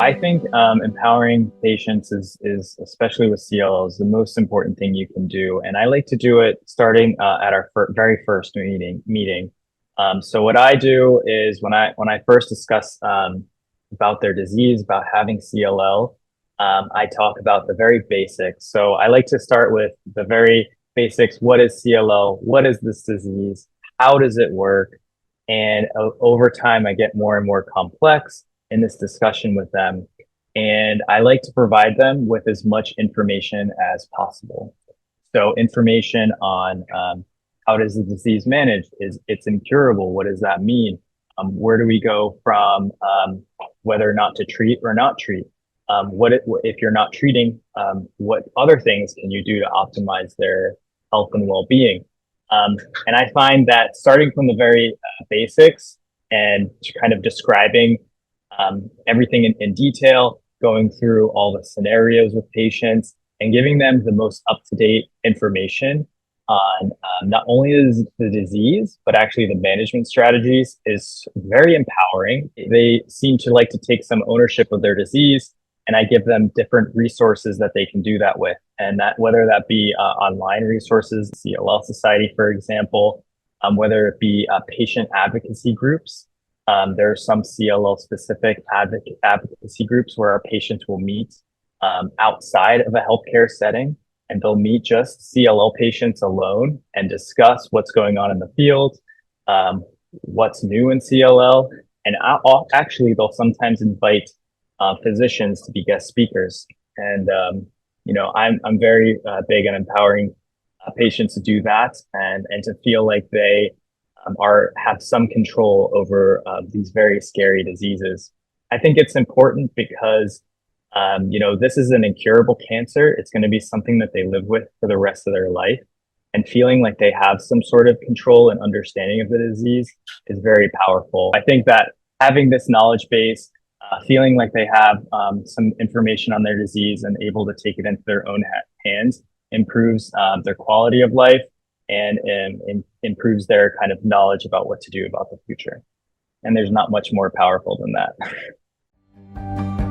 I think empowering patients is especially with CLL is the most important thing you can do, and I like to do it starting at our very first meeting. So what I do is when I first discuss about their disease, about having CLL, I talk about the very basics. So I like to start with the very basics. What is CLL? What is this disease? How does it work? And over time, I get more and more complex in this discussion with them. And I like to provide them with as much information as possible. So information on how does the disease managed? Is it's incurable? What does that mean? Where do we go from whether or not to treat or not treat? If you're not treating? What other things can you do to optimize their health and well-being? And I find that starting from the very basics and kind of describing everything in detail, going through all the scenarios with patients, and giving them the most up-to-date information on not only is the disease, but actually the management strategies is very empowering. They seem to like to take some ownership of their disease, and I give them different resources that they can do that with. And that whether that be online resources, CLL Society, for example, whether it be patient advocacy groups. There are some CLL specific advocacy groups where our patients will meet outside of a healthcare setting, and they'll meet just CLL patients alone and discuss what's going on in the field, what's new in CLL, and actually they'll sometimes invite physicians to be guest speakers. And I'm very big on empowering patients to do that and to feel like they are have some control over these very scary diseases. I think it's important because this is an incurable cancer. It's going to be something that they live with for the rest of their life. And feeling like they have some sort of control and understanding of the disease is very powerful. I think that having this knowledge base, feeling like they have some information on their disease and able to take it into their own hands improves their quality of life and improves their kind of knowledge about what to do about the future. And there's not much more powerful than that.